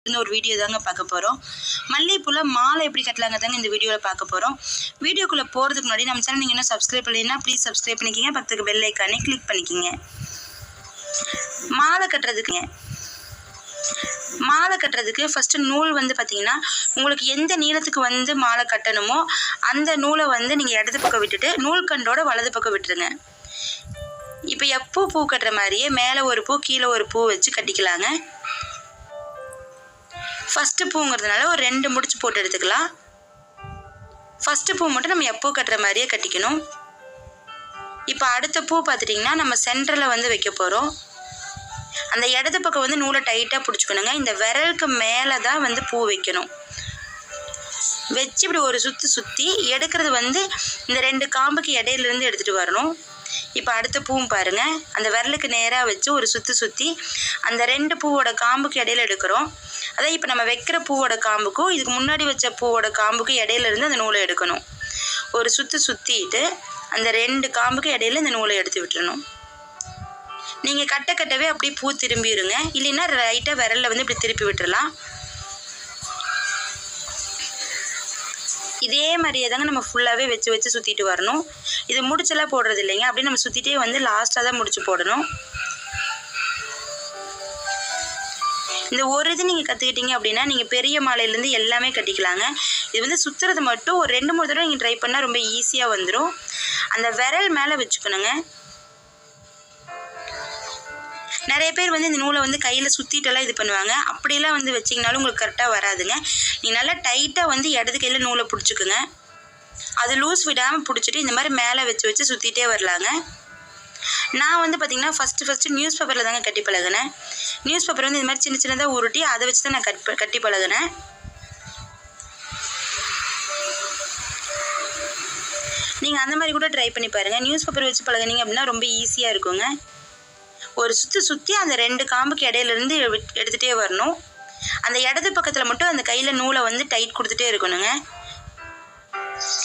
இந்த ஒரு வீடியோ தாங்க பார்க்க போகிறோம். மல்லிகைப்பூல மாலை எப்படி கட்டலாங்க தாங்க இந்த வீடியோவில் பார்க்க போகிறோம். வீடியோக்குள்ளே போகிறதுக்கு முன்னாடி நம்ம சேனல் நீங்கள் இன்னும் சப்ஸ்கிரைப் பண்ணலைன்னா ப்ளீஸ் சப்ஸ்கிரைப் பண்ணிக்கிங்க. பக்கத்துக்கு பெல் ஐக்கானே கிளிக் பண்ணிக்கிங்க. மாலை கட்டுறதுக்கு ஃபஸ்ட்டு நூல் வந்து பார்த்திங்கன்னா உங்களுக்கு எந்த நீளத்துக்கு மாலை கட்டணுமோ அந்த நூலை நீங்கள் இடது பக்கம் விட்டுட்டு நூல் கண்டோட வலது பக்கம் விட்டுருங்க. இப்போ எப்போ பூ கட்டுற மாதிரியே மேலே ஒரு பூ கீழே ஒரு பூ வச்சு கட்டிக்கலாங்க. ஃபஸ்ட்டு பூங்கிறதுனால ஒரு 2 முடிச்சு போட்டு எடுத்துக்கலாம். ஃபஸ்ட்டு பூ மட்டும் நம்ம எப்போ கட்டுற மாதிரியே கட்டிக்கணும். இப்போ அடுத்த பூ பார்த்துட்டிங்கன்னா நம்ம சென்டரில் வைக்க போகிறோம். அந்த இடது பக்கம் நூலை டைட்டாக பிடிச்சிக்கணுங்க. இந்த விரலுக்கு மேலே தான் பூ வைக்கணும். வச்சு இப்படி ஒரு சுற்றி எடுக்கிறது இந்த 2 காம்புக்கு இடையிலேருந்து எடுத்துகிட்டு வரணும். இப்போ அடுத்த பூவும் பாருங்கள், அந்த விரலுக்கு நேராக வச்சு ஒரு சுற்றி அந்த 2 பூவோட காம்புக்கு இடையில எடுக்கிறோம். அதான் இப்போ நம்ம வைக்கிற பூவோட காம்புக்கும் இதுக்கு முன்னாடி வச்ச பூவோட காம்புக்கும் இடையிலேருந்து அந்த நூலை எடுக்கணும். ஒரு சுற்றிட்டு அந்த 2 காம்புக்கு இடையில இந்த நூலை எடுத்து விட்டுறணும். நீங்கள் கட்டவே அப்படியே பூ திரும்பிடுங்க. இல்லைன்னா ரைட்டாக விரலில் இப்படி திருப்பி விட்டுடலாம். இதே மாதிரியே தாங்க நம்ம ஃபுல்லாகவே வச்சு சுற்றிட்டு வரணும். இது முடிச்செல்லாம் போடுறது இல்லைங்க, அப்படியே நம்ம சுற்றிட்டே லாஸ்ட்டாக தான் முடிச்சு போடணும். இந்த ஒரு இது நீங்கள் கற்றுக்கிட்டீங்க அப்படின்னா நீங்கள் பெரிய மாலையிலேருந்து எல்லாமே கட்டிக்கலாங்க. இது சுற்றுறது மட்டும் ஒரு 2-3 தடவை நீங்கள் ட்ரை பண்ணால் ரொம்ப ஈஸியாக வந்துடும். அந்த விரல் மேலே வச்சுக்கணுங்க. நிறைய பேர் இந்த நூலை கையில் சுற்றிட்டெல்லாம் இது பண்ணுவாங்க. அப்படியெல்லாம் வச்சிங்கனாலும் உங்களுக்கு கரெக்டாக வராதுங்க. நீங்கள் நல்லா டைட்டாக இடது கையில் நூலை பிடிச்சிக்குங்க. அது லூஸ் விடாமல் பிடிச்சிட்டு இந்த மாதிரி மேலே வச்சு சுற்றிட்டே வரலாங்க. நான் பார்த்திங்கன்னா ஃபஸ்ட்டு நியூஸ் பேப்பரில் தாங்க கட்டி பழகினேன். நியூஸ் பேப்பர் இது மாதிரி சின்னதாக உருட்டி அதை வச்சு தான் நான் கட்டி பழகினேன். நீங்கள் அந்த மாதிரி கூட ட்ரை பண்ணி பாருங்கள். நியூஸ் பேப்பர் வச்சு பழகினீங்க அப்படின்னா ரொம்ப ஈஸியாக இருக்குங்க. ஒரு சுற்றி அந்த 2 காம்புக்கு இடையிலேருந்து எடுத்துகிட்டே வரணும். அந்த இடது பக்கத்தில் மட்டும் அந்த கையில் நூலை டைட் கொடுத்துட்டே இருக்கணுங்க.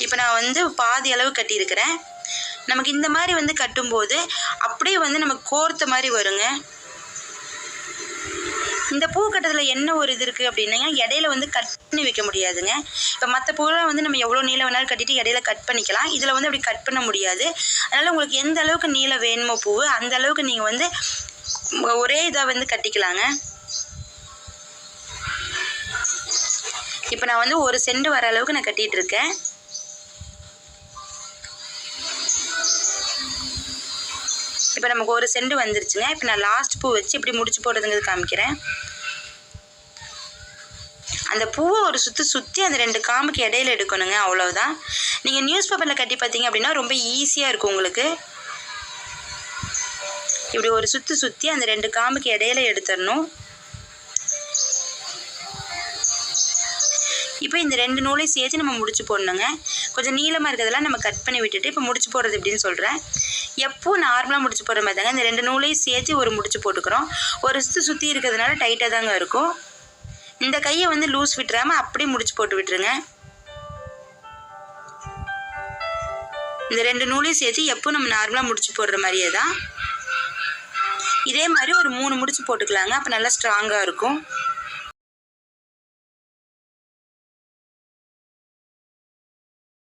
இப்போ நான் பாதி அளவு கட்டியிருக்கிறேன். நமக்கு இந்த மாதிரி கட்டும்போது அப்படியே நமக்கு கோர்த்த மாதிரி வருங்க. இந்த பூ கட்டத்தில் என்ன ஒரு இது இருக்குது அப்படின்னா இடையில கட் பண்ணி வைக்க முடியாதுங்க. இப்போ மற்ற பூவெல்லாம் நம்ம எவ்வளோ நீளம் வேணாலும் கட்டிட்டு இடையில கட் பண்ணிக்கலாம். இதில் அப்படி கட் பண்ண முடியாது. அதனால் உங்களுக்கு எந்த அளவுக்கு நீளம் வேணுமோ பூ அந்த அளவுக்கு நீங்கள் ஒரே இதாக கட்டிக்கலாங்க. இப்போ நான் 1 சென்ட் வர அளவுக்கு நான் கட்டிகிட்டு இருக்கேன். இப்போ நமக்கு 1 சென்ட் வந்துருச்சுங்க. இப்போ நான் லாஸ்ட் பூ வச்சு இப்படி முடிச்சு போடுறதுங்கிறது காமிக்கிறேன். அந்த பூவை ஒரு சுற்றி அந்த 2 காம்புக்கு இடையில எடுக்கணுங்க. அவ்வளோதான். நீங்கள் நியூஸ் பேப்பரில் கட்டி பார்த்தீங்க அப்படின்னா ரொம்ப ஈஸியாக இருக்கும் உங்களுக்கு. இப்படி ஒரு சுற்றி அந்த 2 காம்புக்கு இடையில எடுத்துடணும். இப்போ இந்த 2 நூலையும் சேர்த்து நம்ம முடிச்சு போடணுங்க. கொஞ்சம் நீளமாக இருக்கிறதெல்லாம் நம்ம கட் பண்ணி விட்டுட்டு இப்போ முடிச்சு போடுறது எப்படின்னு சொல்கிறேன். எப்போ நார்மலாக முடிச்சு போடுற மாதிரி தாங்க இந்த 2 நூலையும் சேர்த்து ஒரு முடிச்சு போட்டுக்கிறோம். ஒரு சுற்றி இருக்கிறதுனால டைட்டாக தாங்க இருக்கும். இந்த கையை லூஸ் விட்டுறாமல் அப்படியே முடிச்சு போட்டு விட்டுருங்க. இந்த 2 நூலையும் சேர்த்து எப்போ நம்ம நார்மலாக முடிச்சு போடுற மாதிரியே தான் இதே மாதிரி ஒரு 3 முடிச்சு போட்டுக்கலாங்க. அப்போ நல்லா ஸ்ட்ராங்காக இருக்கும்.